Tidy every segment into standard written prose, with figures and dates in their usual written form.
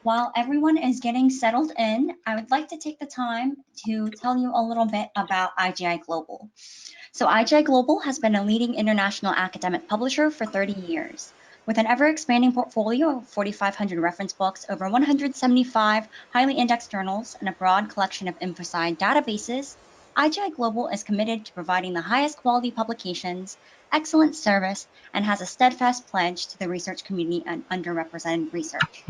While everyone is getting settled in, I would like to take the time to tell you a little bit about IGI Global. So IGI Global has been a leading international academic publisher for 30 years. With an ever-expanding portfolio of 4,500 reference books, over 175 highly indexed journals, and a broad collection of InfoSci databases, IGI Global is committed to providing the highest quality publications, excellent service, and has a steadfast pledge to the research community and underrepresented research.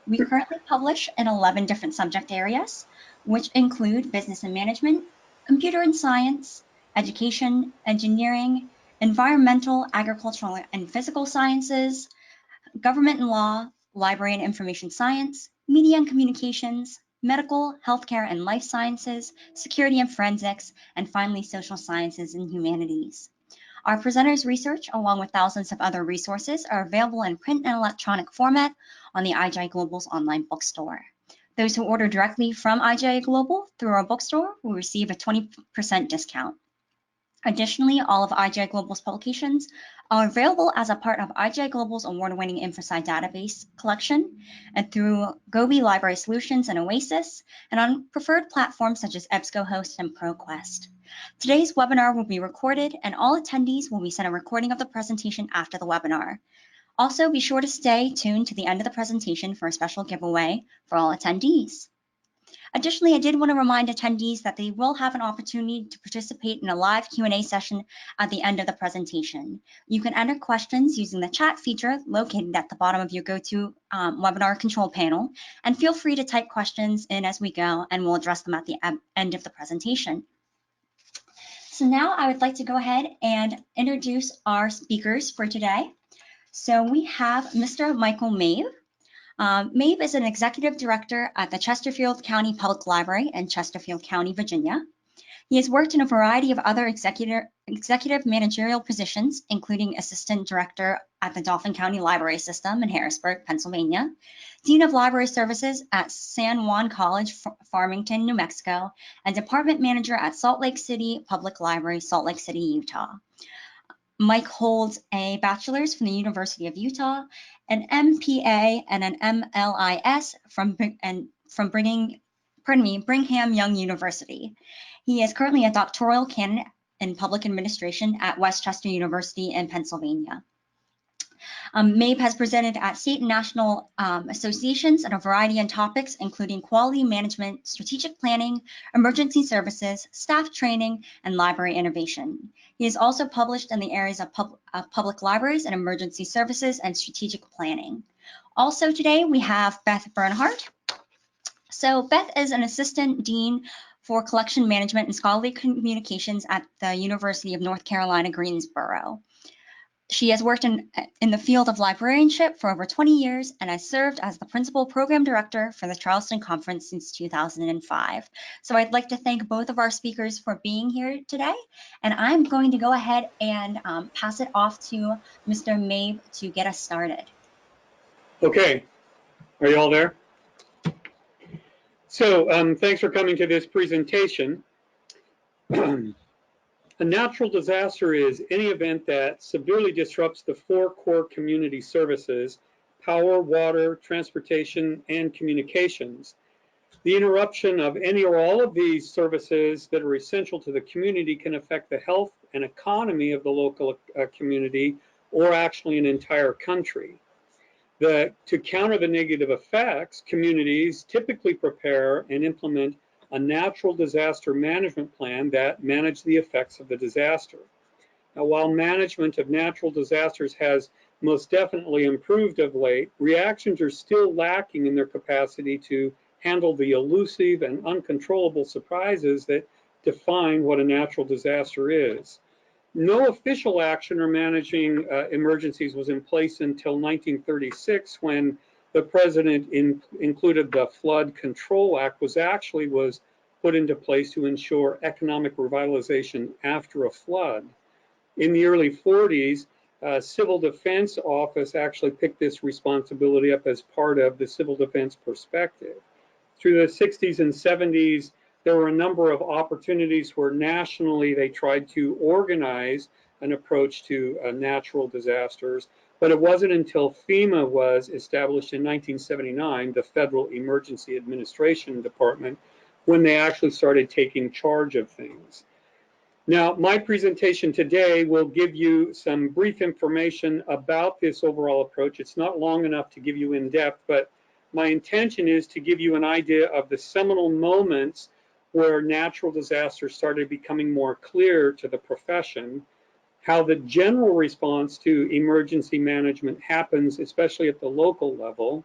We currently publish in 11 different subject areas, which include business and management, computer and science, education, engineering, environmental, agricultural, and physical sciences, government and law, library and information science, media and communications, medical, healthcare and life sciences, security and forensics, and finally, social sciences and humanities. Our presenters' research, along with thousands of other resources, are available in print and electronic format on the IGI Global's online bookstore. Those who order directly from IGI Global through our bookstore will receive a 20% discount. Additionally, all of IGI Global's publications are available as a part of IGI Global's award-winning InfoSci database collection and through Gobi Library Solutions and Oasis, and on preferred platforms such as EBSCOhost and ProQuest. Today's webinar will be recorded, and all attendees will be sent a recording of the presentation after the webinar. Also, be sure to stay tuned to the end of the presentation for a special giveaway for all attendees. Additionally, I did want to remind attendees that they will have an opportunity to participate in a live Q&A session at the end of the presentation. You can enter questions using the chat feature located at the bottom of your GoToWebinar control panel, and feel free to type questions in as we go, and we'll address them at the end of the presentation. So now I would like to go ahead and introduce our speakers for today. So we have Mr. Michael Mabe. Mabe is an executive director at the Chesterfield County Public Library in Chesterfield County, Virginia. He has worked in a variety of other executive managerial positions, including assistant director at the Dauphin County Library System in Harrisburg, Pennsylvania, dean of library services at San Juan College, Farmington, New Mexico, and department manager at Salt Lake City Public Library, Salt Lake City, Utah. Mike holds a bachelor's from the University of Utah, an MPA and an MLIS from Brigham Young University. He is currently a doctoral candidate in public administration at Westchester University in Pennsylvania. Mabe has presented at state and national associations on a variety of topics, including quality management, strategic planning, emergency services, staff training, and library innovation. He has also published in the areas of public libraries and emergency services and strategic planning. Also today, we have Beth Bernhardt. So Beth is an assistant dean for collection management and scholarly communications at the University of North Carolina, Greensboro. She has worked in the field of librarianship for over 20 years and has served as the principal program director for the Charleston Conference since 2005. So I'd like to thank both of our speakers for being here today. And I'm going to go ahead and pass it off to Mr. Mabe to get us started. Okay, are you all there? So thanks for coming to this presentation. A natural disaster is any event that severely disrupts the four core community services: power, water, transportation, and communications. The interruption of any or all of these services that are essential to the community can affect the health and economy of the local community, or actually an entire country. To counter the negative effects, communities typically prepare and implement a natural disaster management plan that manages the effects of the disaster. Now, while management of natural disasters has most definitely improved of late, reactions are still lacking in their capacity to handle the elusive and uncontrollable surprises that define what a natural disaster is. No official action or managing emergencies was in place until 1936, when the president included the Flood Control Act, was put into place to ensure economic revitalization after a flood. In the early 40s, Civil Defense Office actually picked this responsibility up as part of the civil defense perspective. Through the 60s and 70s, there were a number of opportunities where nationally they tried to organize an approach to natural disasters. But it wasn't until FEMA was established in 1979, the Federal Emergency Administration Department, when they actually started taking charge of things. Now, my presentation today will give you some brief information about this overall approach. It's not long enough to give you in depth, but my intention is to give you an idea of the seminal moments where natural disasters started becoming more clear to the profession, how the general response to emergency management happens, especially at the local level.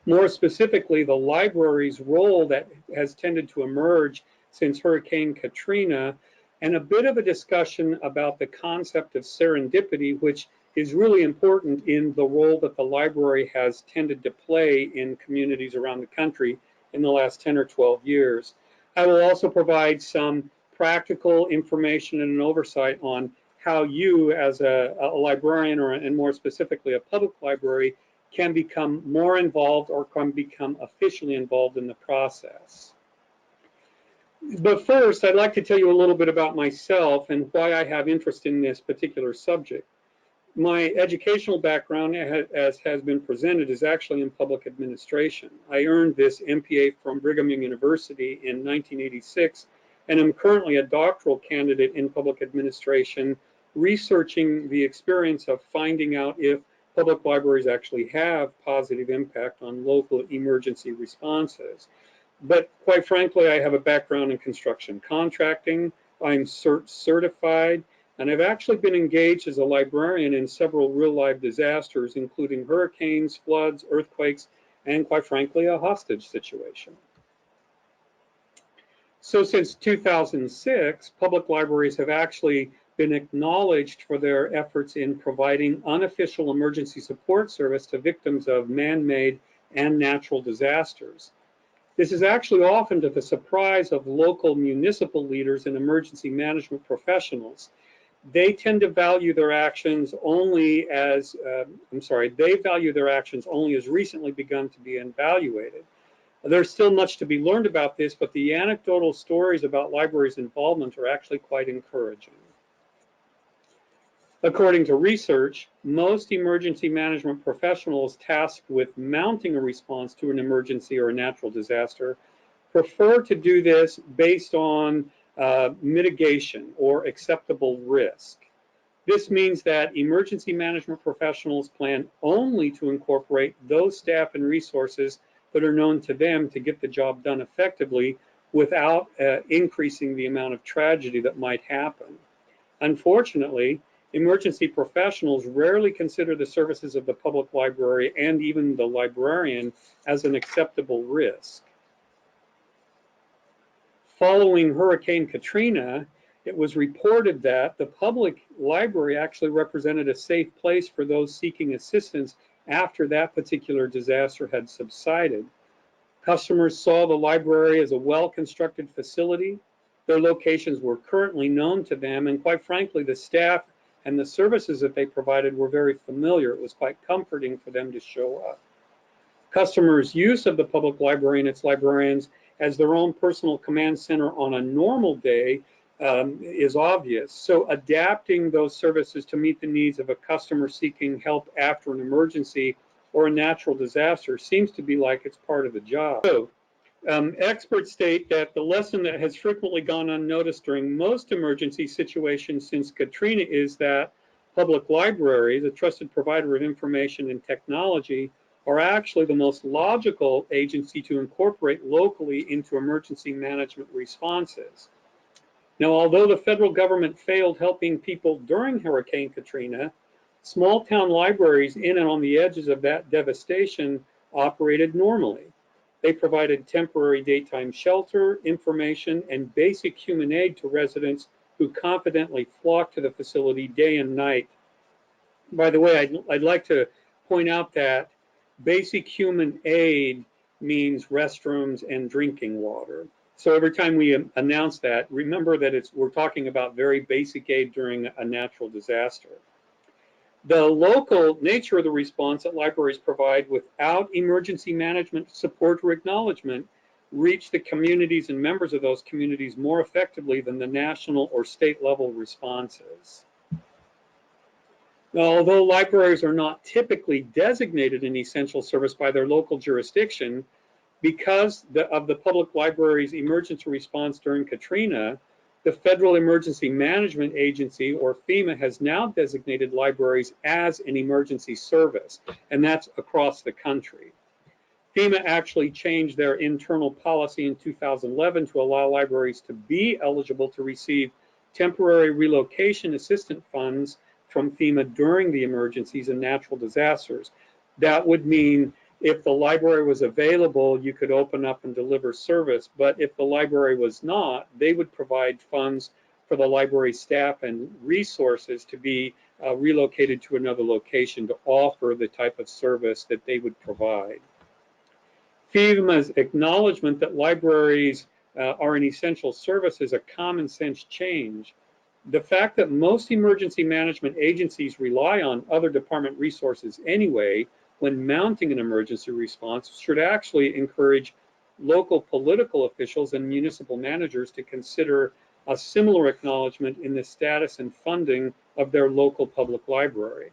More specifically, the library's role that has tended to emerge since Hurricane Katrina, and a bit of a discussion about the concept of serendipity, which is really important in the role that the library has tended to play in communities around the country in the last 10 or 12 years. I will also provide some practical information and an oversight on how you as a librarian, and more specifically a public library, can become more involved or can become officially involved in the process. But first, I'd like to tell you a little bit about myself and why I have interest in this particular subject. My educational background, as has been presented, is actually in public administration. I earned this MPA from Brigham Young University in 1986, and I'm currently a doctoral candidate in public administration, researching the experience of finding out if public libraries actually have positive impact on local emergency responses. But quite frankly, I have a background in construction contracting. I'm CERT certified, and I've actually been engaged as a librarian in several real-life disasters, including hurricanes, floods, earthquakes, and quite frankly, a hostage situation. So since 2006, public libraries have actually been acknowledged for their efforts in providing unofficial emergency support service to victims of man-made and natural disasters. This is actually often to the surprise of local municipal leaders and emergency management professionals. They tend to value their actions only as, they value their actions only as recently begun to be evaluated. There's still much to be learned about this, but the anecdotal stories about libraries' involvement are actually quite encouraging. According to research, most emergency management professionals tasked with mounting a response to an emergency or a natural disaster prefer to do this based on mitigation or acceptable risk. This means that emergency management professionals plan only to incorporate those staff and resources that are known to them to get the job done effectively without increasing the amount of tragedy that might happen. Unfortunately, emergency professionals rarely consider the services of the public library and even the librarian as an acceptable risk. Following Hurricane Katrina, it was reported that the public library actually represented a safe place for those seeking assistance after that particular disaster had subsided. Customers saw the library as a well-constructed facility. Their locations were currently known to them, and quite frankly, the staff and the services that they provided were very familiar. It was quite comforting for them to show up. Customers' use of the public library and its librarians as their own personal command center on a normal day is obvious. So adapting those services to meet the needs of a customer seeking help after an emergency or a natural disaster seems to be like it's part of the job. So, experts state that the lesson that has frequently gone unnoticed during most emergency situations since Katrina is that public libraries, a trusted provider of information and technology, are actually the most logical agency to incorporate locally into emergency management responses. Now, although the federal government failed helping people during Hurricane Katrina, small town libraries in and on the edges of that devastation operated normally. They provided temporary daytime shelter, information, and basic human aid to residents who confidently flocked to the facility day and night. By the way, I'd like to point out that basic human aid means restrooms and drinking water. So every time we announce that, remember that we're talking about very basic aid during a natural disaster. The local nature of the response that libraries provide without emergency management support or acknowledgement reach the communities and members of those communities more effectively than the national or state level responses. Now, although libraries are not typically designated an essential service by their local jurisdiction, because of the public library's emergency response during Katrina, the Federal Emergency Management Agency, or FEMA, has now designated libraries as an emergency service, and that's across the country. FEMA actually changed their internal policy in 2011 to allow libraries to be eligible to receive temporary relocation assistance funds from FEMA during the emergencies and natural disasters. That would mean if the library was available, you could open up and deliver service, but if the library was not, they would provide funds for the library staff and resources to be relocated to another location to offer the type of service that they would provide. FEMA's acknowledgement that libraries are an essential service is a common sense change. The fact that most emergency management agencies rely on other department resources anyway when mounting an emergency response should actually encourage local political officials and municipal managers to consider a similar acknowledgement in the status and funding of their local public library.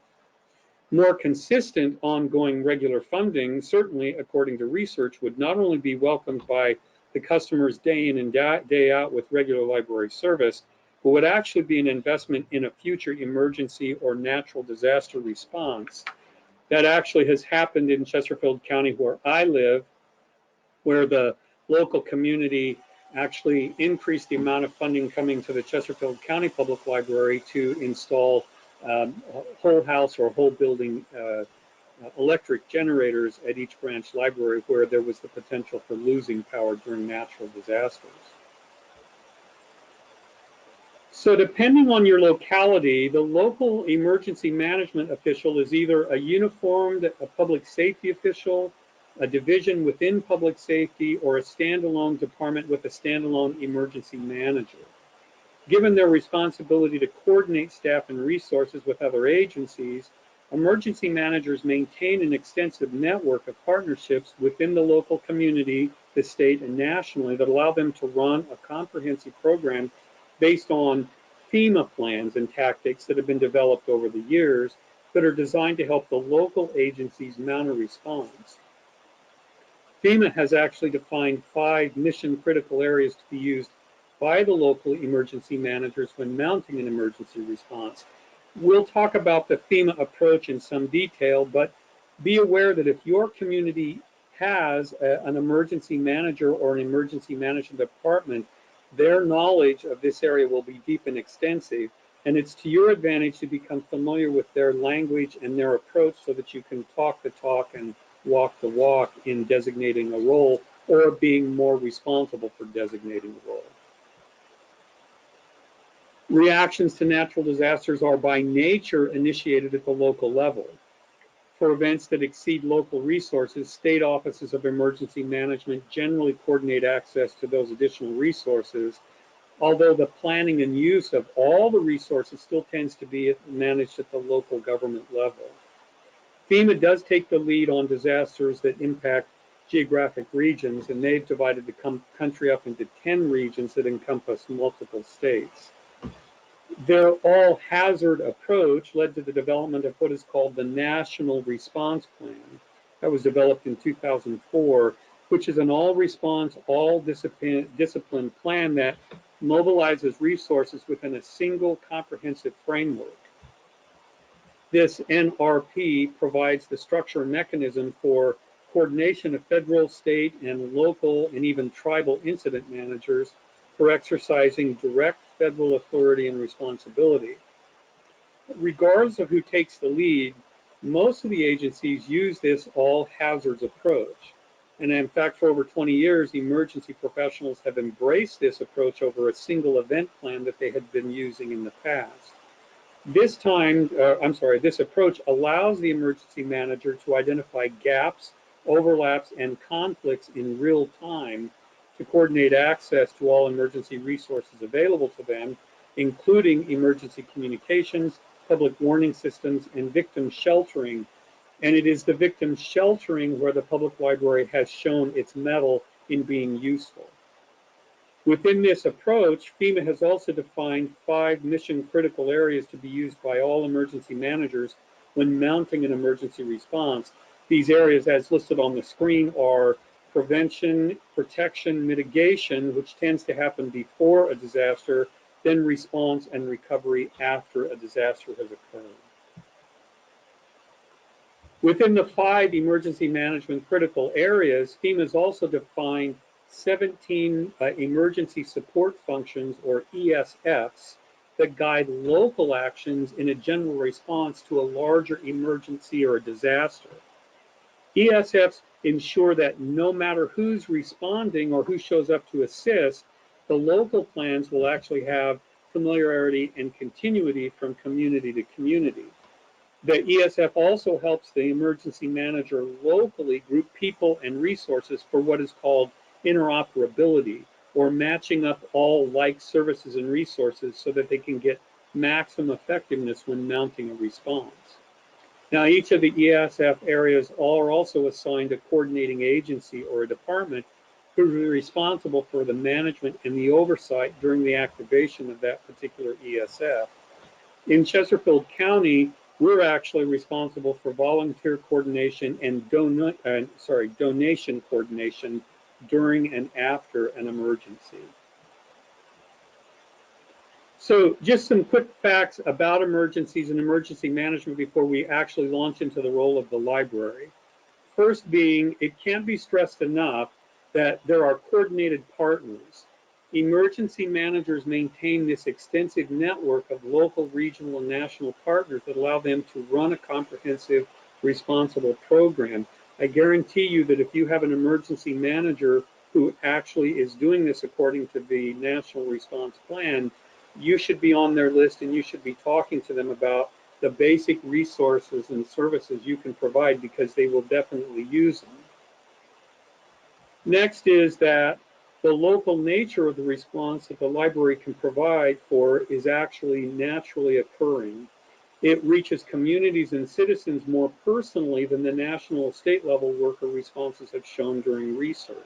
More consistent, ongoing, regular funding, certainly according to research, would not only be welcomed by the customers day in and day out with regular library service, but would actually be an investment in a future emergency or natural disaster response. That actually has happened in Chesterfield County, where I live, where the local community actually increased the amount of funding coming to the Chesterfield County Public Library to install whole house or whole building electric generators at each branch library where there was the potential for losing power during natural disasters. So depending on your locality, the local emergency management official is either a uniformed public safety official, a division within public safety, or a standalone department with a standalone emergency manager. Given their responsibility to coordinate staff and resources with other agencies, emergency managers maintain an extensive network of partnerships within the local community, the state, and nationally that allow them to run a comprehensive program based on FEMA plans and tactics that have been developed over the years that are designed to help the local agencies mount a response. FEMA has actually defined 5 mission-critical areas to be used by the local emergency managers when mounting an emergency response. We'll talk about the FEMA approach in some detail, but be aware that if your community has an emergency manager or an emergency management department, their knowledge of this area will be deep and extensive, and it's to your advantage to become familiar with their language and their approach so that you can talk the talk and walk the walk in designating a role or being more responsible for designating a role. Reactions to natural disasters are by nature initiated at the local level. For events that exceed local resources, state offices of emergency management generally coordinate access to those additional resources, although the planning and use of all the resources still tends to be managed at the local government level. FEMA does take the lead on disasters that impact geographic regions, and they've divided the country up into 10 regions that encompass multiple states. Their all-hazard approach led to the development of what is called the National Response Plan. That was developed in 2004, which is an all-response, all-discipline plan that mobilizes resources within a single comprehensive framework. This NRP provides the structure and mechanism for coordination of federal, state, and local, and even tribal incident managers for exercising direct federal authority and responsibility. Regardless of who takes the lead, most of the agencies use this all hazards approach. And in fact, for over 20 years, emergency professionals have embraced this approach over a single event plan that they had been using in the past. This approach allows the emergency manager to identify gaps, overlaps, and conflicts in real time to coordinate access to all emergency resources available to them, including emergency communications, public warning systems, and victim sheltering. And it is the victim sheltering where the public library has shown its mettle in being useful. Within this approach, FEMA has also defined 5 mission-critical areas to be used by all emergency managers when mounting an emergency response. These areas, as listed on the screen, are prevention, protection, mitigation, which tends to happen before a disaster, then response and recovery after a disaster has occurred. Within the 5 emergency management critical areas, FEMA has also defined 17 emergency support functions, or ESFs, that guide local actions in a general response to a larger emergency or a disaster. ESFs ensure that no matter who's responding or who shows up to assist, the local plans will actually have familiarity and continuity from community to community. The ESF also helps the emergency manager locally group people and resources for what is called interoperability, or matching up all like services and resources so that they can get maximum effectiveness when mounting a response. Now, each of the ESF areas are also assigned a coordinating agency or a department who is responsible for the management and the oversight during the activation of that particular ESF. In Chesterfield County, we're actually responsible for volunteer coordination and donation coordination during and after an emergency. So just some quick facts about emergencies and emergency management before we actually launch into the role of the library. First being, it can't be stressed enough that there are coordinated partners. Emergency managers maintain this extensive network of local, regional, and national partners that allow them to run a comprehensive, responsible program. I guarantee you that if you have an emergency manager who actually is doing this according to the National Response Plan, you should be on their list and you should be talking to them about the basic resources and services you can provide, because they will definitely use them. Next is that the local nature of the response that the library can provide for is actually naturally occurring. It reaches communities and citizens more personally than the national or state level worker responses have shown during research.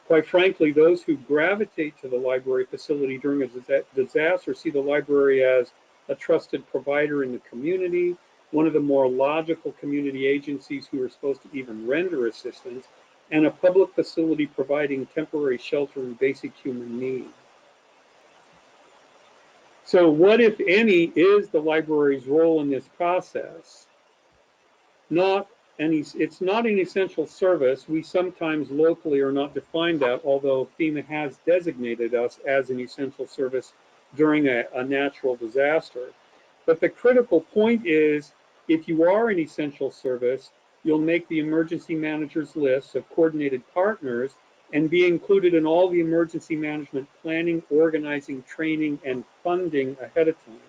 Quite frankly, those who gravitate to the library facility during a disaster see the library as a trusted provider in the community, one of the more logical community agencies who are supposed to even render assistance, and a public facility providing temporary shelter and basic human needs. So what, if any, is the library's role in this process? It's not an essential service. We sometimes locally are not defined that, although FEMA has designated us as an essential service during a natural disaster. But the critical point is, if you are an essential service, you'll make the emergency manager's list of coordinated partners and be included in all the emergency management planning, organizing, training, and funding ahead of time.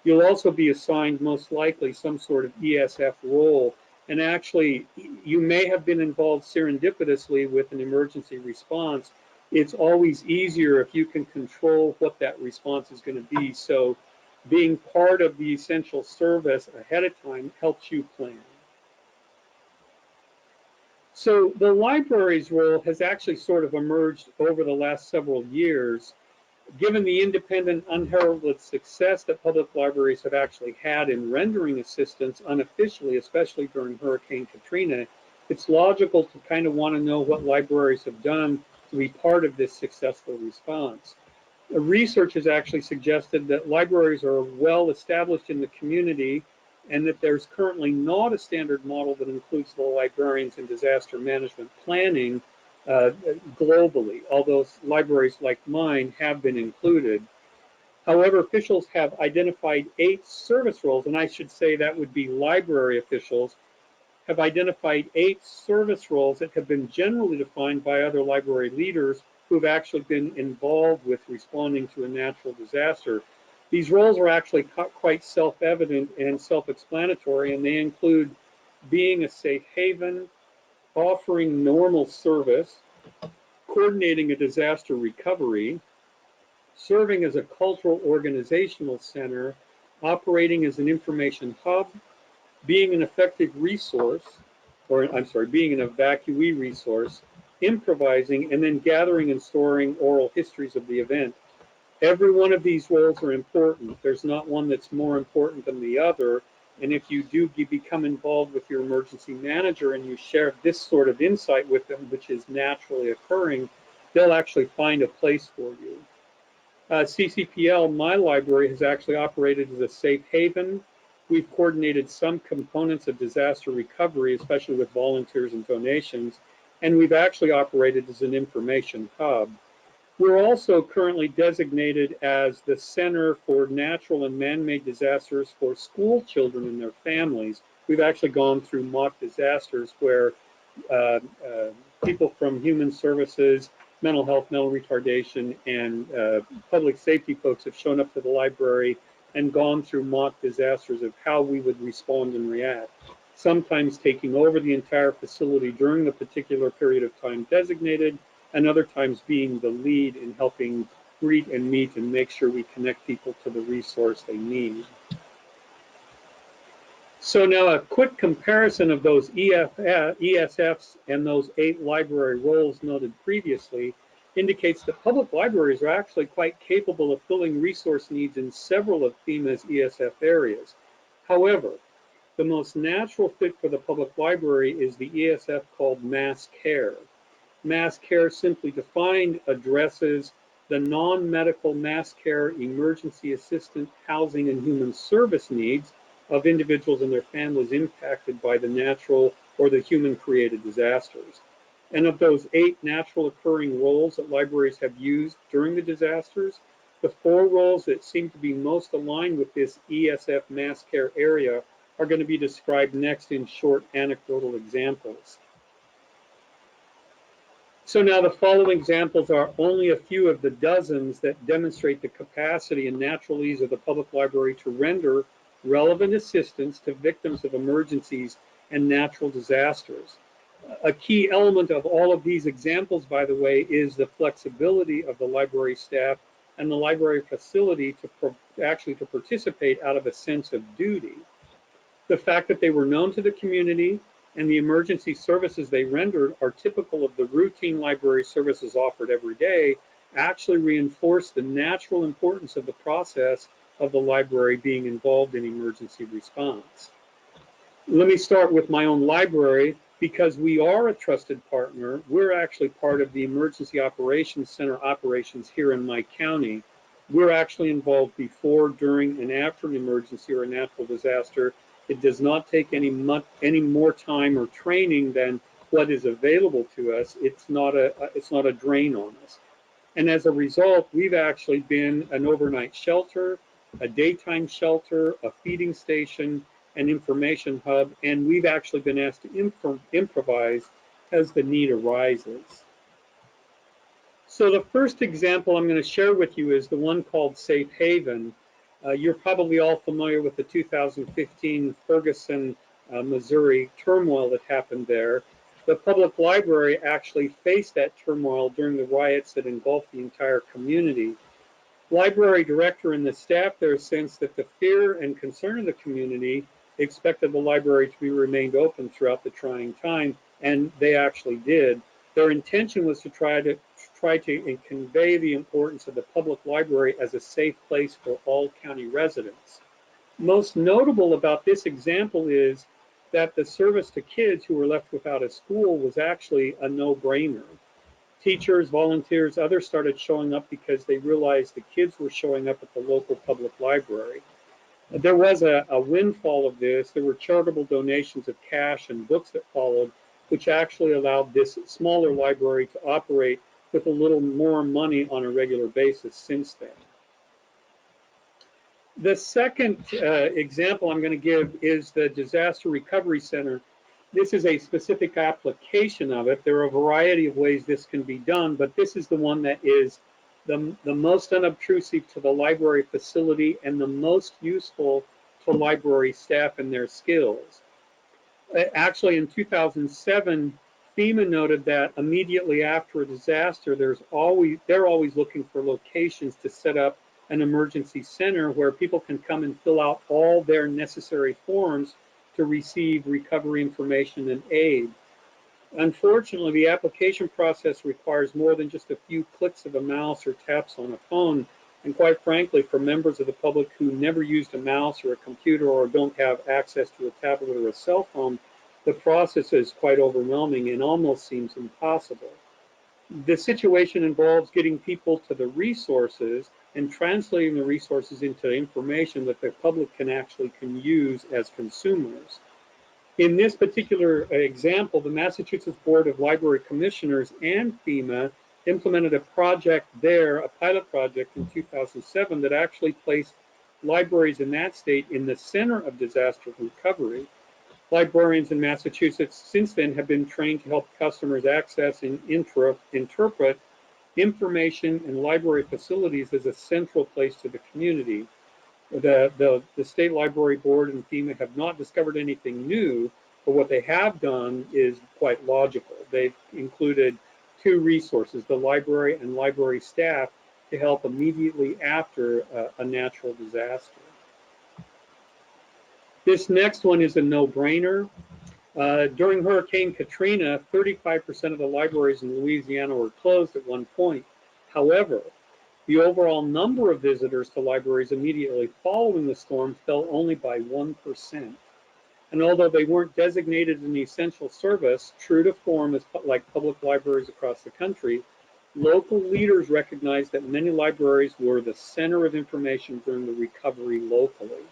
You'll also be assigned, most likely, some sort of ESF role. And actually, you may have been involved serendipitously with an emergency response. It's always easier if you can control what that response is going to be. So being part of the essential service ahead of time helps you plan. So the library's role has actually sort of emerged over the last several years. Given the independent, unheralded success that public libraries have actually had in rendering assistance unofficially, especially during Hurricane Katrina, it's logical to kind of want to know what libraries have done to be part of this successful response. The research has actually suggested that libraries are well established in the community, and that there's currently not a standard model that includes the librarians in disaster management planning globally, although libraries like mine have been included. However, officials have identified 8 service roles, and I should say that would be library officials, have identified 8 service roles that have been generally defined by other library leaders who've actually been involved with responding to a natural disaster. These roles are actually quite self-evident and self-explanatory, and they include being a safe haven, offering normal service, coordinating a disaster recovery, serving as a cultural organizational center, operating as an information hub, being an effective resource, being an evacuee resource, improvising, and then gathering and storing oral histories of the event. Every one of these roles are important. There's not one that's more important than the other. And if you become involved with your emergency manager and you share this sort of insight with them, which is naturally occurring, they'll actually find a place for you. CCPL, my library, has actually operated as a safe haven. We've coordinated some components of disaster recovery, especially with volunteers and donations, and we've actually operated as an information hub. We're also currently designated as the Center for Natural and Man-Made Disasters for school children and their families. We've actually gone through mock disasters where people from human services, mental health, mental retardation, and public safety folks have shown up to the library and gone through mock disasters of how we would respond and react, sometimes taking over the entire facility during the particular period of time designated, and other times being the lead in helping greet and meet and make sure we connect people to the resource they need. So now a quick comparison of those ESFs and those 8 library roles noted previously indicates that public libraries are actually quite capable of filling resource needs in several of FEMA's ESF areas. However, the most natural fit for the public library is the ESF called mass care. Mass care, simply defined, addresses the non-medical mass care, emergency assistant, housing, and human service needs of individuals and their families impacted by the natural or the human-created disasters. And of those 8 natural occurring roles that libraries have used during the disasters, the 4 roles that seem to be most aligned with this ESF mass care area are going to be described next in short anecdotal examples. So now the following examples are only a few of the dozens that demonstrate the capacity and natural ease of the public library to render relevant assistance to victims of emergencies and natural disasters. A key element of all of these examples, by the way, is the flexibility of the library staff and the library facility to participate out of a sense of duty. The fact that they were known to the community and the emergency services they rendered are typical of the routine library services offered every day actually reinforce the natural importance of the process of the library being involved in emergency response. Let me start with my own library. Because we are a trusted partner, we're actually part of the Emergency Operations Center operations here in my county. We're actually involved before, during, and after an emergency or a natural disaster. It does not take any more time or training than what is available to us. It's not a drain on us. And as a result, we've actually been an overnight shelter, a daytime shelter, a feeding station, an information hub, and we've actually been asked to improvise as the need arises. So the first example I'm going to share with you is the one called Safe Haven. You're probably all familiar with the 2015 Ferguson, Missouri turmoil that happened there. The public library actually faced that turmoil during the riots that engulfed the entire community. Library director and the staff there sensed that the fear and concern of the community expected the library to be remained open throughout the trying time, and they actually did. Their intention was to try to convey the importance of the public library as a safe place for all county residents. Most notable about this example is that the service to kids who were left without a school was actually a no-brainer. Teachers, volunteers, others started showing up because they realized the kids were showing up at the local public library. There was a windfall of this. There were charitable donations of cash and books that followed, which actually allowed this smaller library to operate with a little more money on a regular basis since then. The second example I'm going to give is the Disaster Recovery Center. This is a specific application of it. There are a variety of ways this can be done, but this is the one that is the most unobtrusive to the library facility and the most useful to library staff and their skills. Actually, in 2007, FEMA noted that immediately after a disaster, they're always looking for locations to set up an emergency center where people can come and fill out all their necessary forms to receive recovery information and aid. Unfortunately, the application process requires more than just a few clicks of a mouse or taps on a phone. And quite frankly, for members of the public who never used a mouse or a computer or don't have access to a tablet or a cell phone, the process is quite overwhelming and almost seems impossible. The situation involves getting people to the resources and translating the resources into information that the public can use as consumers. In this particular example, the Massachusetts Board of Library Commissioners and FEMA implemented a project there, a pilot project in 2007 that actually placed libraries in that state in the center of disaster recovery. Librarians in Massachusetts since then have been trained to help customers access and interpret information in library facilities as a central place to the community. The State Library Board and FEMA have not discovered anything new, but what they have done is quite logical. They've included two resources, the library and library staff, to help immediately after a natural disaster. This next one is a no-brainer. During Hurricane Katrina, 35% of the libraries in Louisiana were closed at one point. However, the overall number of visitors to libraries immediately following the storm fell only by 1%. And although they weren't designated an essential service, true to form like public libraries across the country, local leaders recognized that many libraries were the center of information during the recovery locally.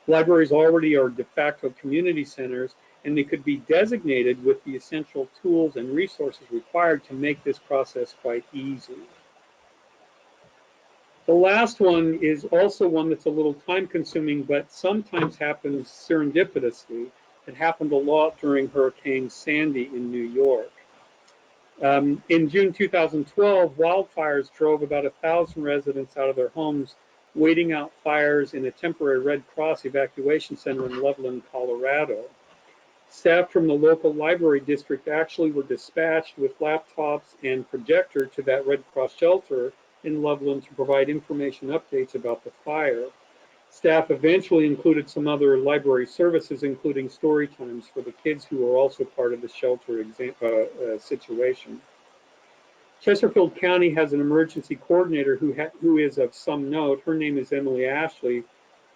Libraries already are de facto community centers, and they could be designated with the essential tools and resources required to make this process quite easy. The last one is also one that's a little time consuming, but sometimes happens serendipitously. It happened a lot during Hurricane Sandy in New York. In June 2012, wildfires drove about 1,000 residents out of their homes, waiting out fires in a temporary Red Cross evacuation center in Loveland, Colorado. Staff from the local library district actually were dispatched with laptops and projector to that Red Cross shelter in Loveland to provide information updates about the fire. Staff eventually included some other library services, including story times for the kids who were also part of the shelter situation. Chesterfield County has an emergency coordinator who is of some note. Her name is Emily Ashley,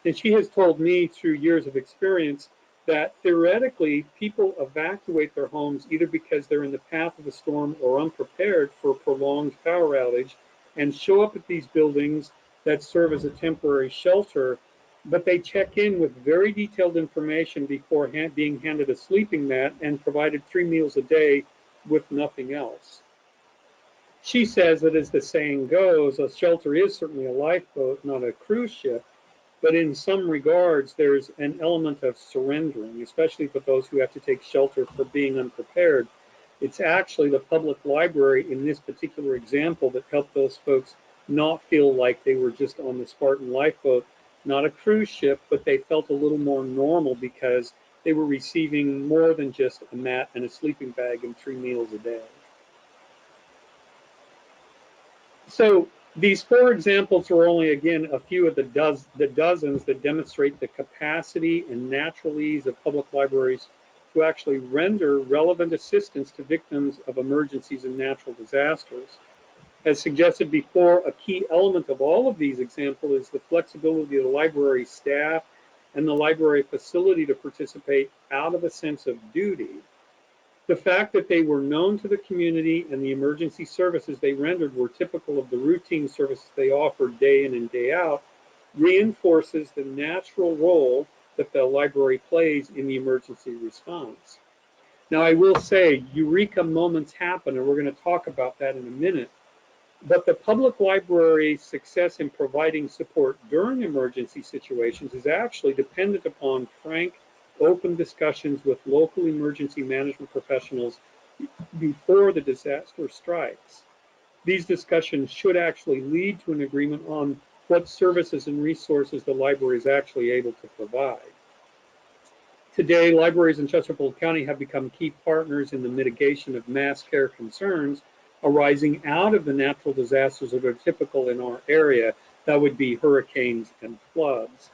and she has told me through years of experience that theoretically people evacuate their homes either because they're in the path of a storm or unprepared for a prolonged power outage and show up at these buildings that serve as a temporary shelter, but they check in with very detailed information before being handed a sleeping mat and provided 3 meals a day with nothing else. She says that, as the saying goes, a shelter is certainly a lifeboat, not a cruise ship, but in some regards, there's an element of surrendering, especially for those who have to take shelter for being unprepared. It's actually the public library in this particular example that helped those folks not feel like they were just on the Spartan lifeboat, not a cruise ship, but they felt a little more normal because they were receiving more than just a mat and a sleeping bag and 3 meals a day. So these 4 examples are only, again, a few of the dozens that demonstrate the capacity and natural ease of public libraries to actually render relevant assistance to victims of emergencies and natural disasters. As suggested before, a key element of all of these examples is the flexibility of the library staff and the library facility to participate out of a sense of duty. The fact that they were known to the community and the emergency services they rendered were typical of the routine services they offered day in and day out reinforces the natural role that the library plays in the emergency response. Now, I will say eureka moments happen, and we're going to talk about that in a minute. But the public library's success in providing support during emergency situations is actually dependent upon frank, open discussions with local emergency management professionals before the disaster strikes. These discussions should actually lead to an agreement on what services and resources the library is actually able to provide. Today, libraries in Chesterfield County have become key partners in the mitigation of mass care concerns arising out of the natural disasters that are typical in our area. That would be hurricanes and floods.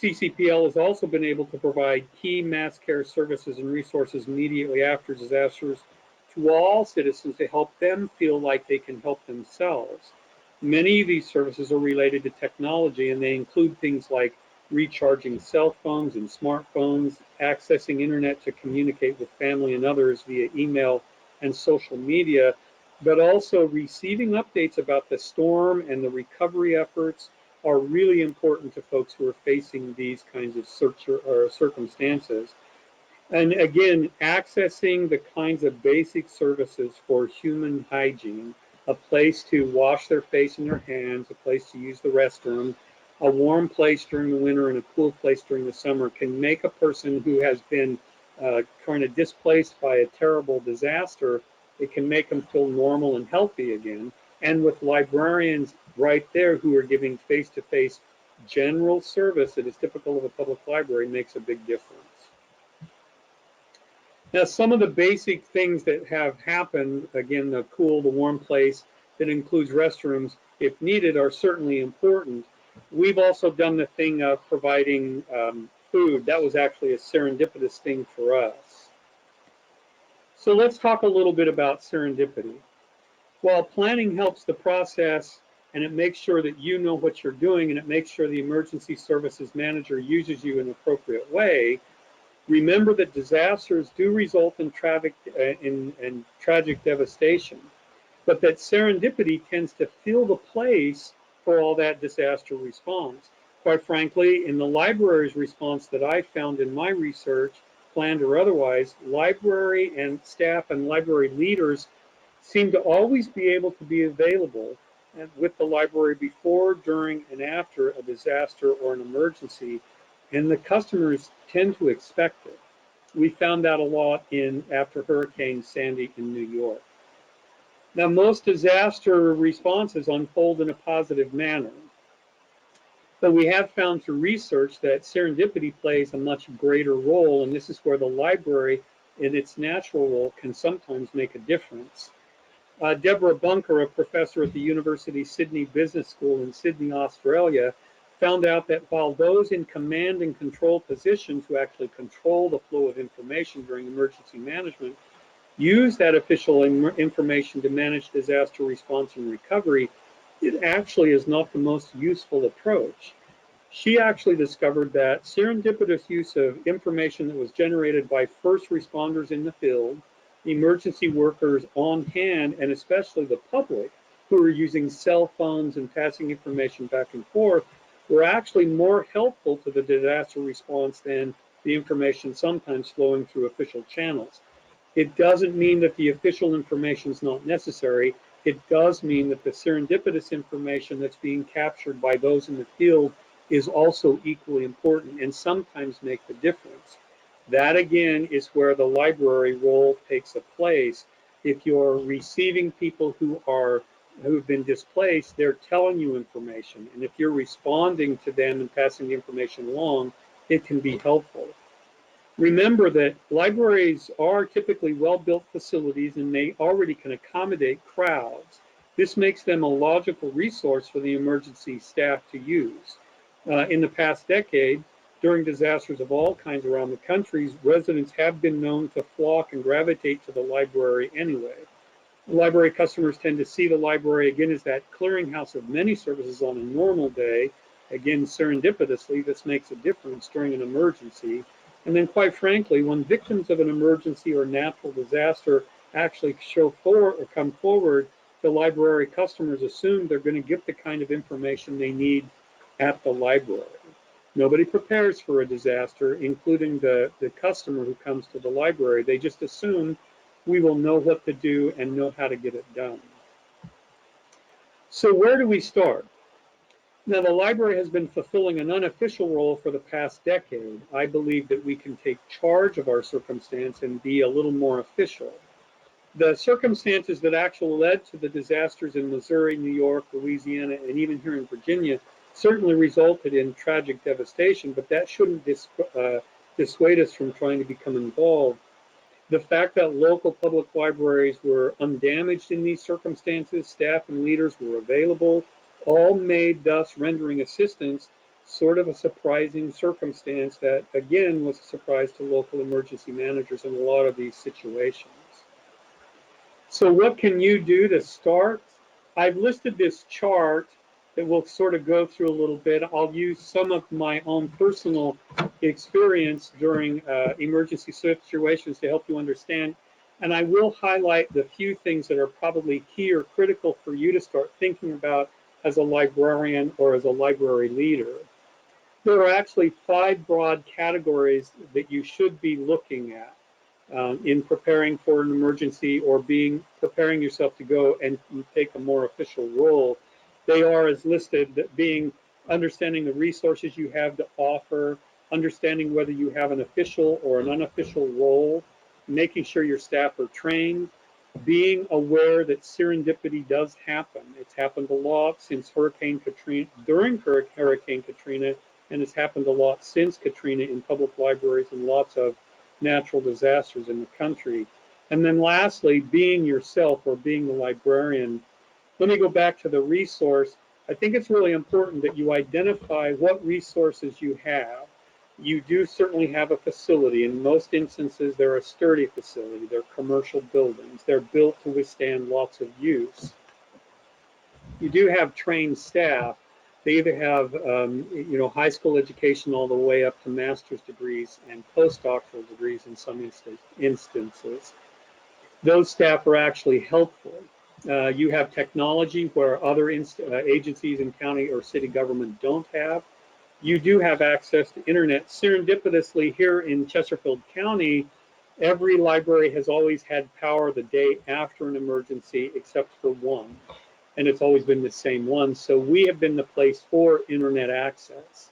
CCPL has also been able to provide key mass care services and resources immediately after disasters to all citizens to help them feel like they can help themselves. Many of these services are related to technology, and they include things like recharging cell phones and smartphones, accessing internet to communicate with family and others via email and social media, but also receiving updates about the storm and the recovery efforts are really important to folks who are facing these kinds of circumstances. And again, accessing the kinds of basic services for human hygiene, a place to wash their face and their hands, a place to use the restroom, a warm place during the winter and a cool place during the summer can make a person who has been kind of displaced by a terrible disaster, it can make them feel normal and healthy again. And with librarians right there who are giving face-to-face general service that is typical of a public library makes a big difference. Now, some of the basic things that have happened, again, the cool, the warm place that includes restrooms, if needed, are certainly important. We've also done the thing of providing food. That was actually a serendipitous thing for us. So let's talk a little bit about serendipity. While planning helps the process and it makes sure that you know what you're doing and it makes sure the emergency services manager uses you in an appropriate way, remember that disasters do result in tragic devastation, but that serendipity tends to fill the place for all that disaster response. Quite frankly, in the library's response that I found in my research, planned or otherwise, library and staff and library leaders seem to always be able to be available with the library before, during, and after a disaster or an emergency, and the customers tend to expect it. We found that a lot after Hurricane Sandy in New York. Now, most disaster responses unfold in a positive manner, but we have found through research that serendipity plays a much greater role, and this is where the library in its natural role can sometimes make a difference. Deborah Bunker, a professor at the University Sydney Business School in Sydney, Australia, found out that while those in command and control positions who actually control the flow of information during emergency management use that official information to manage disaster response and recovery, it actually is not the most useful approach. She actually discovered that serendipitous use of information that was generated by first responders in the field, emergency workers on hand, and especially the public who are using cell phones and passing information back and forth, were actually more helpful to the disaster response than the information sometimes flowing through official channels. It doesn't mean that the official information is not necessary. It does mean that the serendipitous information that's being captured by those in the field is also equally important and sometimes make the difference. That again is where the library role takes a place. If you're receiving people who've been displaced, they're telling you information, and if you're responding to them and passing the information along, it can be helpful. Remember that libraries are typically well-built facilities and they already can accommodate crowds. This makes them a logical resource for the emergency staff to use. In the past decade, during disasters of all kinds around the country, residents have been known to flock and gravitate to the library anyway. Library customers tend to see the library again as that clearinghouse of many services on a normal day. Again, serendipitously, this makes a difference during an emergency. And then quite frankly, when victims of an emergency or natural disaster actually come forward, the library customers assume they're going to get the kind of information they need at the library. Nobody prepares for a disaster, including the customer who comes to the library. They just assume we will know what to do and know how to get it done. So where do we start? Now, the library has been fulfilling an unofficial role for the past decade. I believe that we can take charge of our circumstance and be a little more official. The circumstances that actually led to the disasters in Missouri, New York, Louisiana, and even here in Virginia certainly resulted in tragic devastation, but that shouldn't dissuade us from trying to become involved. The fact that local public libraries were undamaged in these circumstances, staff and leaders were available, all made thus rendering assistance sort of a surprising circumstance that, again, was a surprise to local emergency managers in a lot of these situations. So what can you do to start? I've listed this chart that we'll sort of go through a little bit. I'll use some of my own personal experience during emergency situations to help you understand. And I will highlight the few things that are probably key or critical for you to start thinking about as a librarian or as a library leader. There are actually 5 broad categories that you should be looking at in preparing for an emergency or preparing yourself to go and take a more official role. They are as listed, that being understanding the resources you have to offer, understanding whether you have an official or an unofficial role, making sure your staff are trained, being aware that serendipity does happen. It's happened a lot since Hurricane Katrina, during Hurricane Katrina, and it's happened a lot since Katrina in public libraries and lots of natural disasters in the country. And then lastly, being yourself or being the librarian. Let me go back to the resource. I think it's really important that you identify what resources you have. You do certainly have a facility. In most instances, they're a sturdy facility. They're commercial buildings. They're built to withstand lots of use. You do have trained staff. They either have high school education all the way up to master's degrees and postdoctoral degrees in some instances. Those staff are actually helpful. You have technology where other agencies in county or city government don't have. You do have access to internet. Serendipitously, here in Chesterfield County, every library has always had power the day after an emergency except for one. And it's always been the same one. So we have been the place for internet access.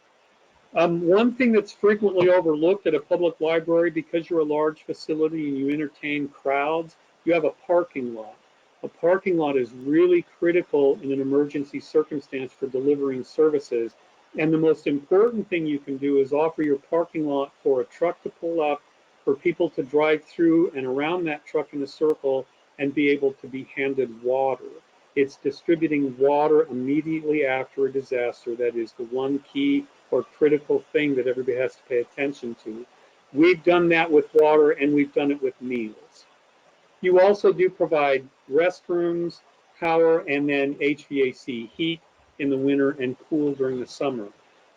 One thing that's frequently overlooked at a public library, because you're a large facility and you entertain crowds, you have a parking lot. A parking lot is really critical in an emergency circumstance for delivering services. And the most important thing you can do is offer your parking lot for a truck to pull up, for people to drive through and around that truck in a circle and be able to be handed water. It's distributing water immediately after a disaster that is the one key or critical thing that everybody has to pay attention to. We've done that with water and we've done it with meals. You also do provide restrooms, power, and then HVAC, heat in the winter and cool during the summer.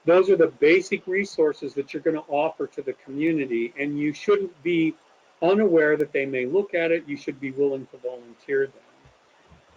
Those are the basic resources that you're going to offer to the community, and you shouldn't be unaware that they may look at it. You should be willing to volunteer them.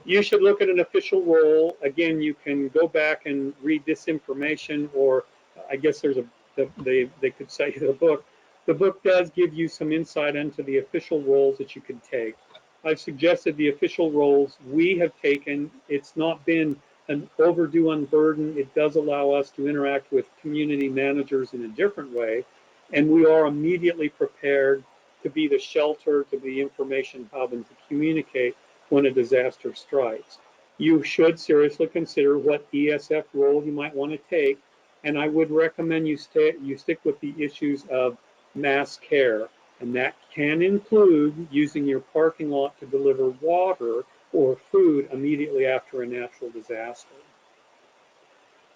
You should look at an official role. Again, you can go back and read this information, or I guess there's they could say the book. The book does give you some insight into the official roles that you could take. I've suggested the official roles we have taken. It's not been an overdue unburden. It does allow us to interact with community managers in a different way, and we are immediately prepared to be the shelter, to be the information hub, and to communicate when a disaster strikes. You should seriously consider what ESF role you might want to take, and I would recommend you stick with the issues of mass care, and that can include using your parking lot to deliver water or food immediately after a natural disaster.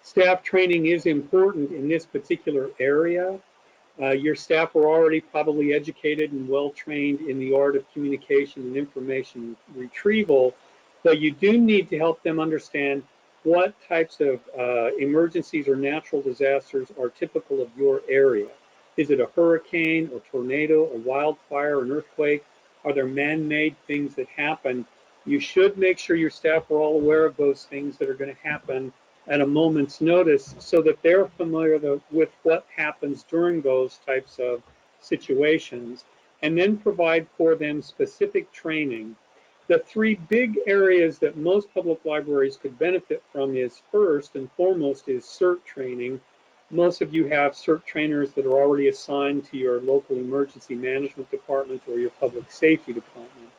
Staff training is important in this particular area. Your staff are already probably educated and well trained in the art of communication and information retrieval, but you do need to help them understand what types of emergencies or natural disasters are typical of your area. Is it a hurricane, a tornado, a wildfire, an earthquake? Are there man-made things that happen? You should make sure your staff are all aware of those things that are going to happen at a moment's notice so that they're familiar with what happens during those types of situations, and then provide for them specific training. The 3 big areas that most public libraries could benefit from is, first and foremost, is CERT training. Most of you have CERT trainers that are already assigned to your local emergency management department or your public safety department.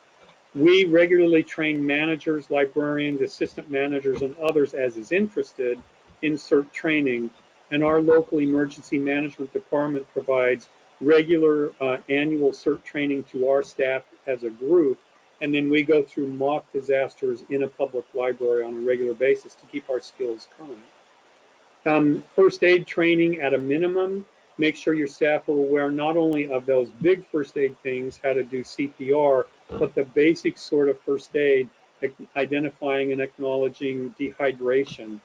We regularly train managers, librarians, assistant managers, and others as is interested in CERT training. And our local emergency management department provides regular annual CERT training to our staff as a group. And then we go through mock disasters in a public library on a regular basis to keep our skills current. First aid training at a minimum. Make sure your staff are aware not only of those big first aid things, how to do CPR, but the basic sort of first aid, identifying and acknowledging dehydration,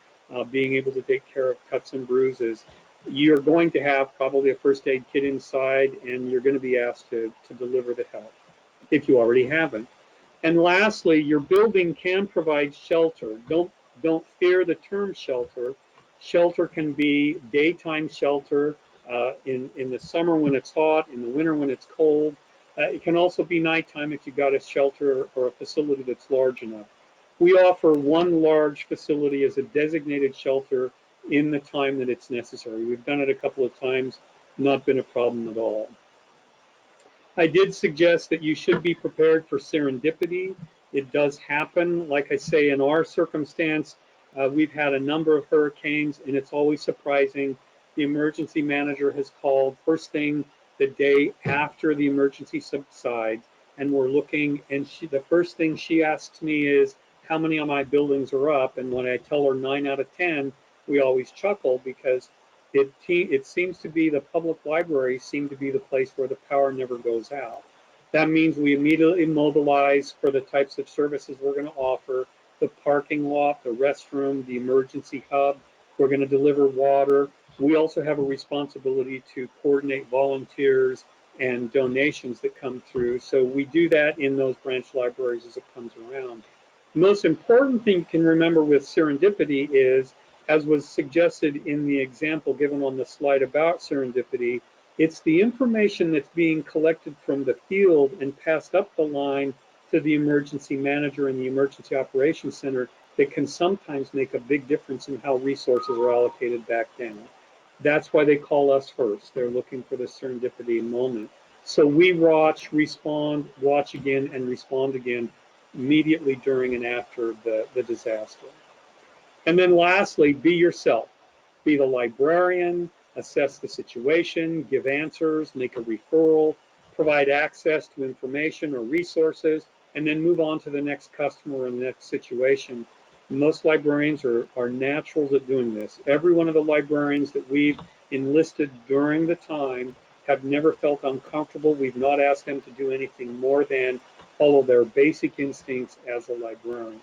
being able to take care of cuts and bruises. You're going to have probably a first aid kit inside, and you're going to be asked to deliver the help if you already haven't. And lastly, your building can provide shelter. Don't fear the term shelter. Shelter can be daytime shelter in the summer when it's hot, in the winter when it's cold. It can also be nighttime if you've got a shelter or a facility that's large enough. We offer one large facility as a designated shelter in the time that it's necessary. We've done it a couple of times, not been a problem at all. I did suggest that you should be prepared for serendipity. It does happen. Like I say, in our circumstance, we've had a number of hurricanes, and it's always surprising. The emergency manager has called first thing the day after the emergency subsides, and we're looking, and the first thing she asks me is, how many of my buildings are up? And when I tell her 9 out of 10, we always chuckle because it seems to be the public libraries seem to be the place where the power never goes out. That means we immediately mobilize for the types of services we're going to offer, the parking lot, the restroom, the emergency hub. We're going to deliver water. We also have a responsibility to coordinate volunteers and donations that come through. So we do that in those branch libraries as it comes around. The most important thing you can remember with serendipity is, as was suggested in the example given on the slide about serendipity, it's the information that's being collected from the field and passed up the line to the emergency manager and the emergency operations center that can sometimes make a big difference in how resources are allocated back down. That's why they call us first. They're looking for the serendipity moment. So we watch, respond, watch again, and respond again immediately during and after the disaster. And then lastly, be yourself. Be the librarian, assess the situation, give answers, make a referral, provide access to information or resources, and then move on to the next customer and the next situation. Most librarians are naturals at doing this. Every one of the librarians that we've enlisted during the time have never felt uncomfortable. We've not asked them to do anything more than follow their basic instincts as a librarian.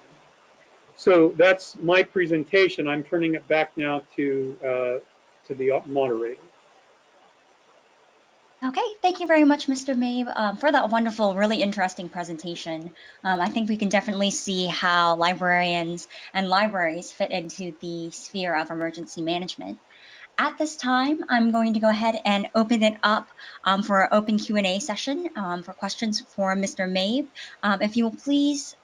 So that's my presentation. I'm turning it back now to the moderator. Okay, thank you very much, Mr. Mabe, for that wonderful, really interesting presentation. I think we can definitely see how librarians and libraries fit into the sphere of emergency management. At this time, I'm going to go ahead and open it up for an open Q&A session for questions for Mr. Mabe. If you will please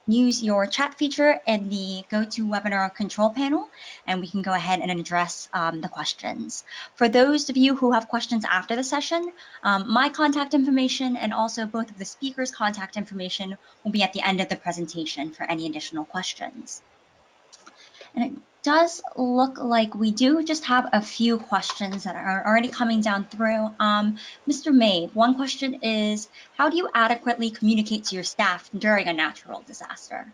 use your chat feature in the GoToWebinar control panel, and we can go ahead and address the questions. For those of you who have questions after the session, my contact information and also both of the speakers' contact information will be at the end of the presentation for any additional questions. And it does look like we do just have a few questions that are already coming down through. Mr. Mabe, one question is, how do you adequately communicate to your staff during a natural disaster?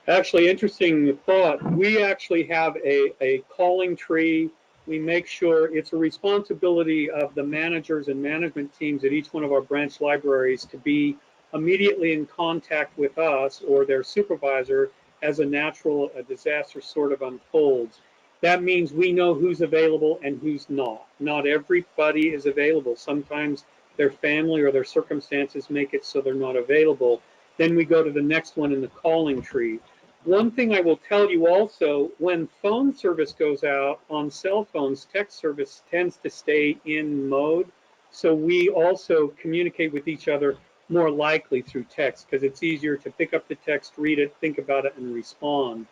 Actually, interesting thought. We actually have a calling tree. We make sure it's a responsibility of the managers and management teams at each one of our branch libraries to be immediately in contact with us or their supervisor as a disaster sort of unfolds. That means we know who's available and who's not. Not everybody is available. Sometimes their family or their circumstances make it so they're not available. Then we go to the next one in the calling tree. One thing I will tell you also, when phone service goes out on cell phones, text service tends to stay in mode. So we also communicate with each other more likely through text because it's easier to pick up the text, read it, think about it, and respond.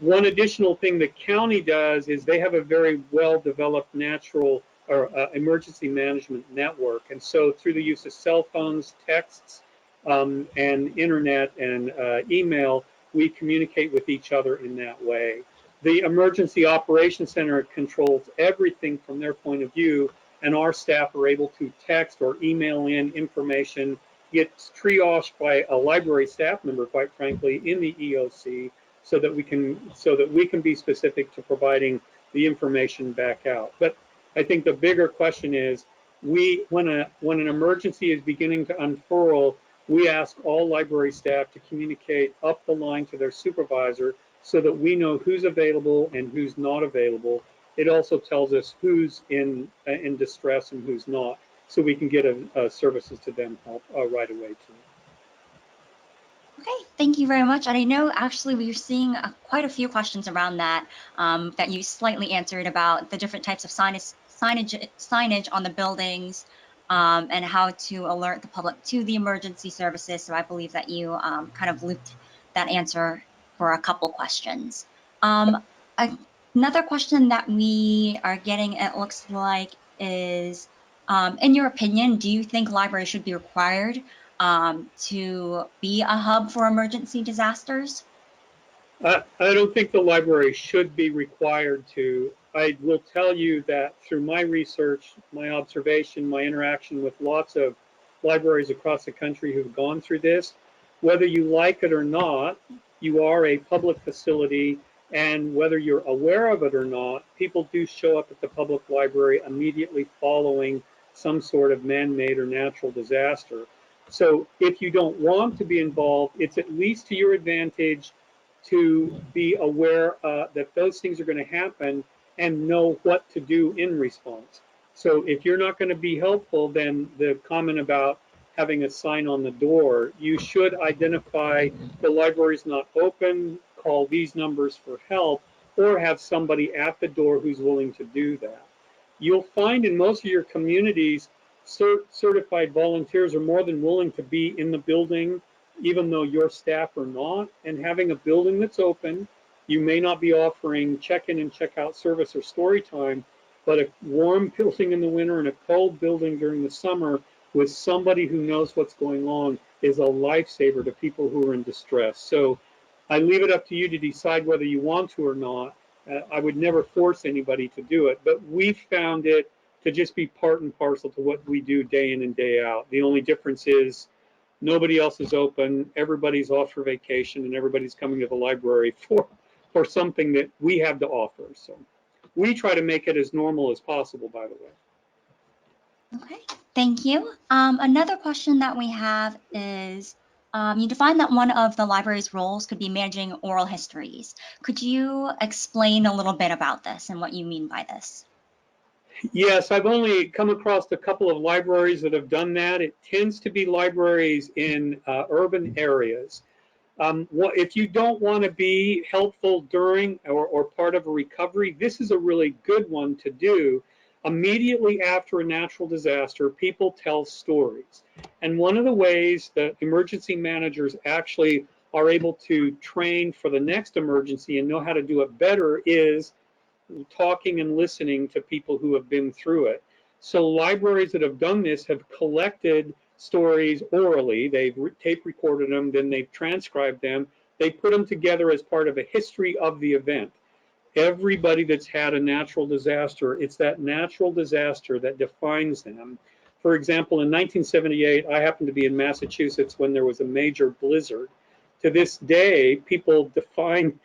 One additional thing the county does is they have a very well-developed natural or emergency management network. And so through the use of cell phones, texts, and internet and email, we communicate with each other in that way. The Emergency Operations Center controls everything from their point of view, and our staff are able to text or email in information. Gets triaged by a library staff member, quite frankly, in the EOC, so that we can be specific to providing the information back out. But I think the bigger question is, when an emergency is beginning to unfurl, we ask all library staff to communicate up the line to their supervisor so that we know who's available and who's not available. It also tells us who's in distress and who's not, so we can get services to them help right away too. Okay, thank you very much. And I know actually we're seeing quite a few questions around that that you slightly answered about the different types of signage on the buildings and how to alert the public to the emergency services. So I believe that you kind of looped that answer for a couple questions. Another question that we are getting, it looks like, is in your opinion, do you think libraries should be required to be a hub for emergency disasters? I don't think the library should be required to. I will tell you that through my research, my observation, my interaction with lots of libraries across the country who've gone through this, whether you like it or not, you are a public facility, and whether you're aware of it or not, people do show up at the public library immediately following some sort of man-made or natural disaster. So if you don't want to be involved, it's at least to your advantage to be aware that those things are going to happen and know what to do in response. So if you're not going to be helpful, then the comment about having a sign on the door, you should identify the library's not open, call these numbers for help, or have somebody at the door who's willing to do that. You'll find in most of your communities, certified volunteers are more than willing to be in the building even though your staff are not, and having a building that's open. You may not be offering check-in and check-out service or story time, but a warm building in the winter and a cold building during the summer with somebody who knows what's going on is a lifesaver to people who are in distress. So I leave it up to you to decide whether you want to or not. I would never force anybody to do it, but we've found it to just be part and parcel to what we do day in and day out. The only difference is nobody else is open, everybody's off for vacation, and everybody's coming to the library for something that we have to offer. So we try to make it as normal as possible, by the way. Okay, thank you. Another question that we have is, you defined that one of the library's roles could be managing oral histories. Could you explain a little bit about this and what you mean by this? Yes, I've only come across a couple of libraries that have done that. It tends to be libraries in urban areas. If you don't want to be helpful during or part of a recovery, this is a really good one to do. Immediately after a natural disaster, people tell stories. And one of the ways that emergency managers actually are able to train for the next emergency and know how to do it better is talking and listening to people who have been through it. So libraries that have done this have collected stories orally. They've tape recorded them, then they've transcribed them. They put them together as part of a history of the event. Everybody that's had a natural disaster, it's that natural disaster that defines them. For example, in 1978, I happened to be in Massachusetts when there was a major blizzard. To this day, people define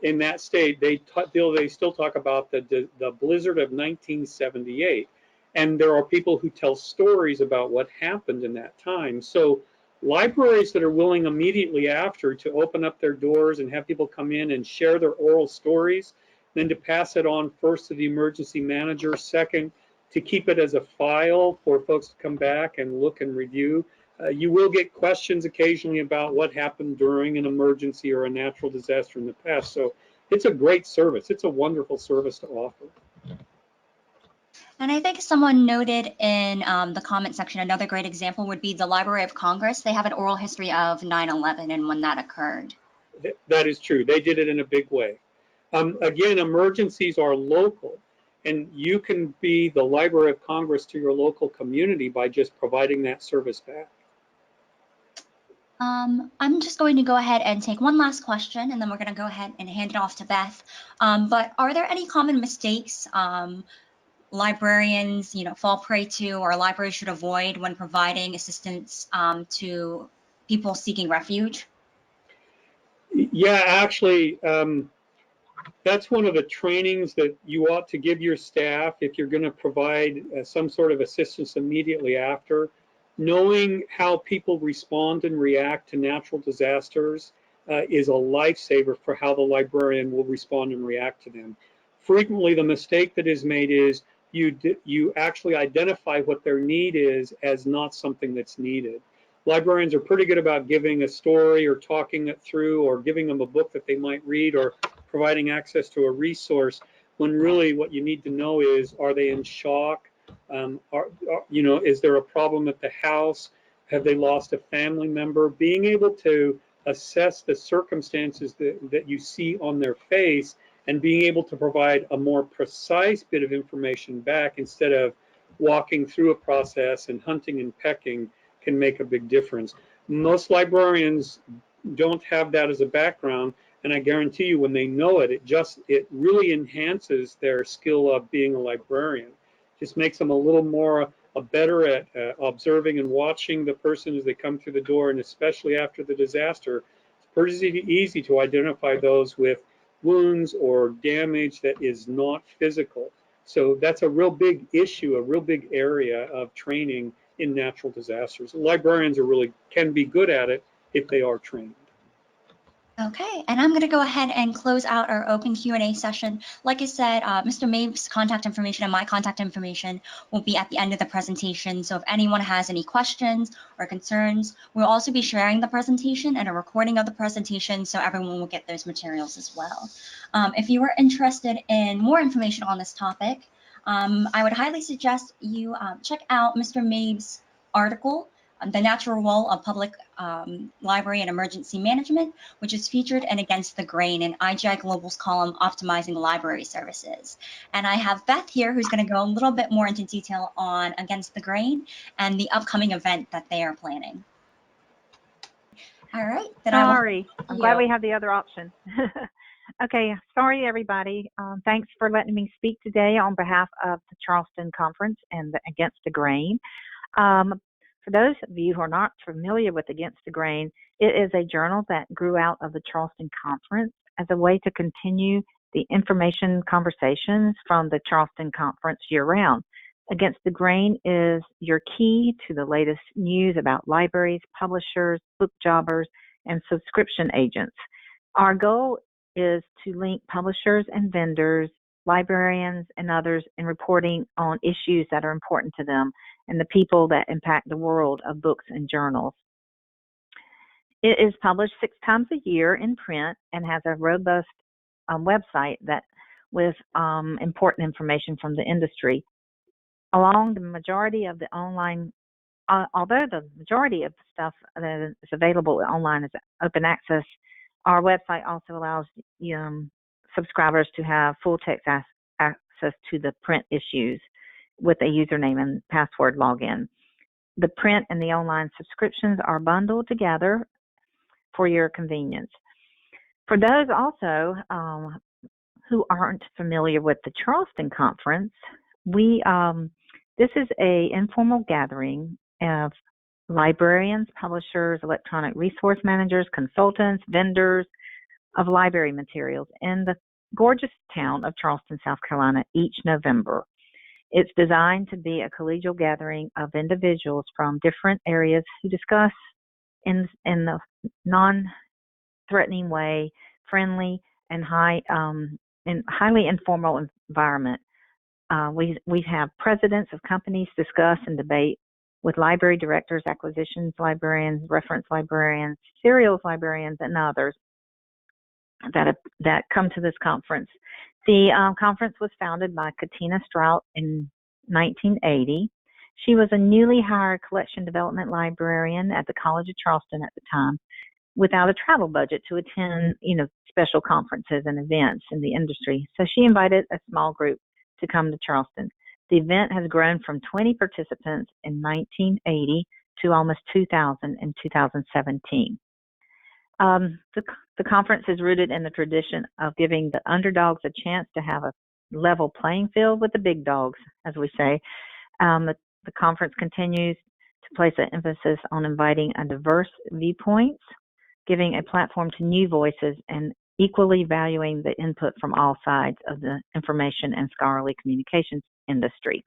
in that state, they still talk about the blizzard of 1978. And there are people who tell stories about what happened in that time. So libraries that are willing immediately after to open up their doors and have people come in and share their oral stories, then to pass it on first to the emergency manager, second to keep it as a file for folks to come back and look and review. You will get questions occasionally about what happened during an emergency or a natural disaster in the past. So it's a great service. It's a wonderful service to offer. And I think someone noted in the comment section, another great example would be the Library of Congress. They have an oral history of 9/11 and when that occurred. That is true. They did it in a big way. Again, emergencies are local, and you can be the Library of Congress to your local community by just providing that service back. I'm just going to go ahead and take one last question, and then we're going to go ahead and hand it off to Beth. But are there any common mistakes librarians, fall prey to, or libraries should avoid when providing assistance to people seeking refuge? Yeah, actually, That's one of the trainings that you ought to give your staff if you're going to provide some sort of assistance immediately after. Knowing how people respond and react to natural disasters is a lifesaver for how the librarian will respond and react to them. Frequently, the mistake that is made is you actually identify what their need is as not something that's needed. Librarians are pretty good about giving a story or talking it through or giving them a book that they might read or providing access to a resource, when really what you need to know is, are they in shock? Is there a problem at the house? Have they lost a family member? Being able to assess the circumstances that you see on their face and being able to provide a more precise bit of information back instead of walking through a process and hunting and pecking can make a big difference. Most librarians don't have that as a background, and I guarantee you when they know it, it really enhances their skill of being a librarian. Just makes them a little more better at observing and watching the person as they come through the door, and especially after the disaster, it's pretty easy to identify those with wounds or damage that is not physical. So that's a real big issue, a real big area of training in natural disasters. Librarians can be good at it if they are trained. Okay, and I'm going to go ahead and close out our open Q&A session. Like I said, Mr. Mabe's contact information and my contact information will be at the end of the presentation. So if anyone has any questions or concerns, we'll also be sharing the presentation and a recording of the presentation so everyone will get those materials as well. If you are interested in more information on this topic, I would highly suggest you check out Mr. Mabe's article, The Natural Role of Public Library and Emergency Management, which is featured in Against the Grain in IGI Global's column, Optimizing Library Services. And I have Beth here, who's going to go a little bit more into detail on Against the Grain and the upcoming event that they are planning. All right. Sorry, I'm glad we have the other option. Okay, sorry everybody. Thanks for letting me speak today on behalf of the Charleston Conference and the Against the Grain. For those of you who are not familiar with Against the Grain, it is a journal that grew out of the Charleston Conference as a way to continue the information conversations from the Charleston Conference year-round. Against the Grain is your key to the latest news about libraries, publishers, book jobbers, and subscription agents. Our goal is to link publishers and vendors, librarians, and others in reporting on issues that are important to them and the people that impact the world of books and journals. It is published 6 times a year in print and has a robust website with important information from the industry. Although the majority of the stuff that is available online is open access, our website also allows subscribers to have full text access to the print issues with a username and password login. The print and the online subscriptions are bundled together for your convenience. For those also who aren't familiar with the Charleston Conference, this is an informal gathering of librarians, publishers, electronic resource managers, consultants, vendors of library materials in the gorgeous town of Charleston, South Carolina, each November. It's designed to be a collegial gathering of individuals from different areas who discuss in the non-threatening way, friendly and highly informal environment. We have presidents of companies discuss and debate with library directors, acquisitions librarians, reference librarians, serials librarians, and others that come to this conference. The conference was founded by Katina Strout in 1980. She was a newly hired collection development librarian at the College of Charleston at the time, without a travel budget to attend, special conferences and events in the industry. So she invited a small group to come to Charleston. The event has grown from 20 participants in 1980 to almost 2,000 in 2017. The conference is rooted in the tradition of giving the underdogs a chance to have a level playing field with the big dogs, as we say. The conference continues to place an emphasis on inviting a diverse viewpoints, giving a platform to new voices, and equally valuing the input from all sides of the information and scholarly communications industry.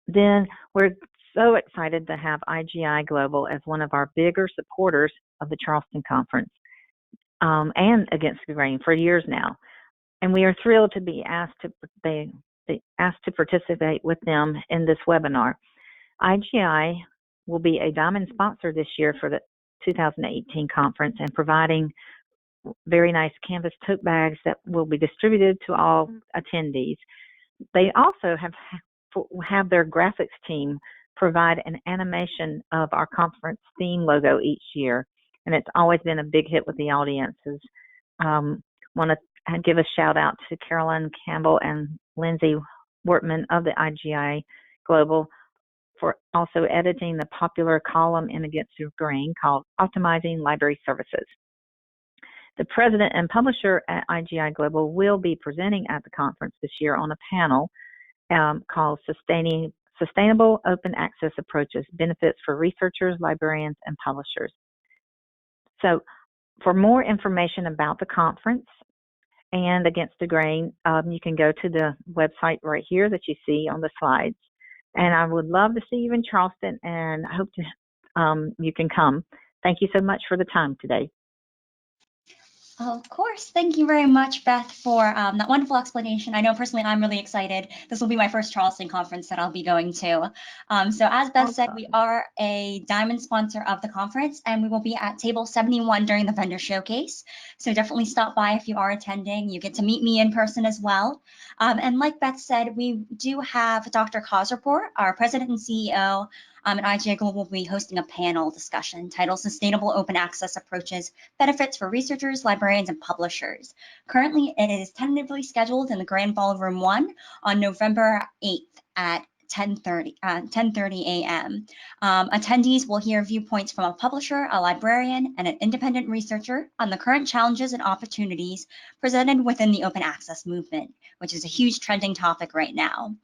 Then we're so excited to have IGI Global as one of our bigger supporters of the Charleston Conference and Against the Grain for years now. And we are thrilled to be asked to participate with them in this webinar. IGI will be a diamond sponsor this year for the 2018 conference and providing very nice canvas tote bags that will be distributed to all attendees. They also have their graphics team provide an animation of our conference theme logo each year, and it's always been a big hit with the audiences. Want to give a shout out to Carolyn Campbell and Lindsay Wortman of the IGI Global for also editing the popular column in Against the Grain called Optimizing Library Services. The president and publisher at IGI Global will be presenting at the conference this year on a panel called Sustainable Open Access Approaches, Benefits for Researchers, Librarians, and Publishers. So for more information about the conference and Against the Grain, you can go to the website right here that you see on the slides. And I would love to see you in Charleston, and I hope you can come. Thank you so much for the time today. Of course. Thank you very much, Beth, for that wonderful explanation. I know personally I'm really excited. This will be my first Charleston conference that I'll be going to. So as Beth said, we are a diamond sponsor of the conference, and we will be at table 71 during the vendor showcase. So definitely stop by if you are attending. You get to meet me in person as well. And like Beth said, we do have Dr. Kosrapur, our president and CEO, and IGI Global will be hosting a panel discussion titled Sustainable Open Access Approaches, Benefits for Researchers, Librarians, and Publishers. Currently, it is tentatively scheduled in the Grand Ballroom 1 on November 8th at 10:30 a.m. Attendees will hear viewpoints from a publisher, a librarian, and an independent researcher on the current challenges and opportunities presented within the open access movement, which is a huge trending topic right now.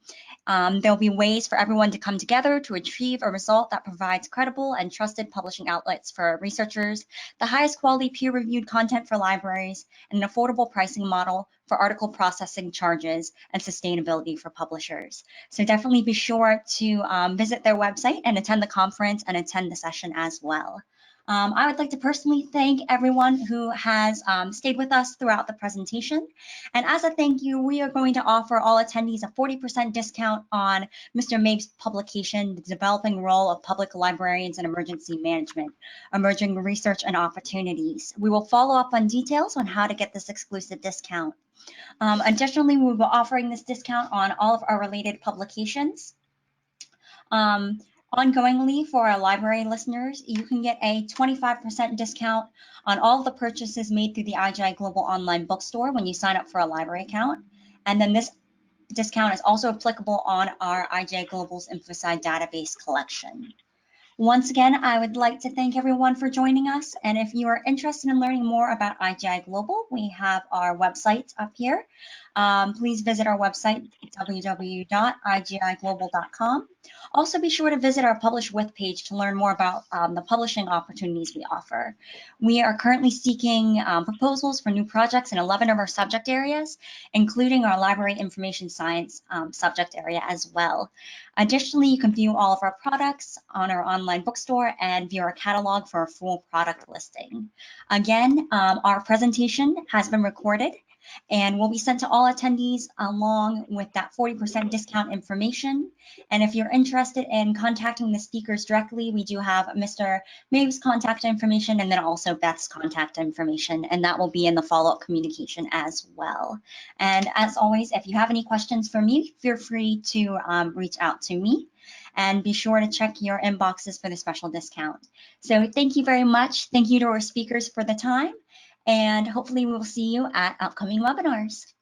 There'll be ways for everyone to come together to achieve a result that provides credible and trusted publishing outlets for researchers, the highest quality peer-reviewed content for libraries, and an affordable pricing model for article processing charges and sustainability for publishers. So definitely be sure to visit their website and attend the conference and attend the session as well. I would like to personally thank everyone who has stayed with us throughout the presentation. And as a thank you, we are going to offer all attendees a 40% discount on Mr. Mabe's publication, The Developing Role of Public Librarians in Emergency Management, Emerging Research and Opportunities. We will follow up on details on how to get this exclusive discount. Additionally, we will be offering this discount on all of our related publications. Ongoingly, for our library listeners, you can get a 25% discount on all the purchases made through the IGI Global online bookstore when you sign up for a library account. And then this discount is also applicable on our IGI Global's InfoSci database collection. Once again, I would like to thank everyone for joining us. And if you are interested in learning more about IGI Global, we have our website up here. Please visit our website, www.igiglobal.com. Also, be sure to visit our Publish With page to learn more about the publishing opportunities we offer. We are currently seeking proposals for new projects in 11 of our subject areas, including our library information science subject area as well. Additionally, you can view all of our products on our online bookstore and view our catalog for a full product listing. Again, our presentation has been recorded and will be sent to all attendees along with that 40% discount information. And if you're interested in contacting the speakers directly, we do have Mr. Mabe's contact information and then also Beth's contact information, and that will be in the follow-up communication as well. And as always, if you have any questions for me, feel free to reach out to me. And be sure to check your inboxes for the special discount. So thank you very much. Thank you to our speakers for the time. And hopefully we will see you at upcoming webinars.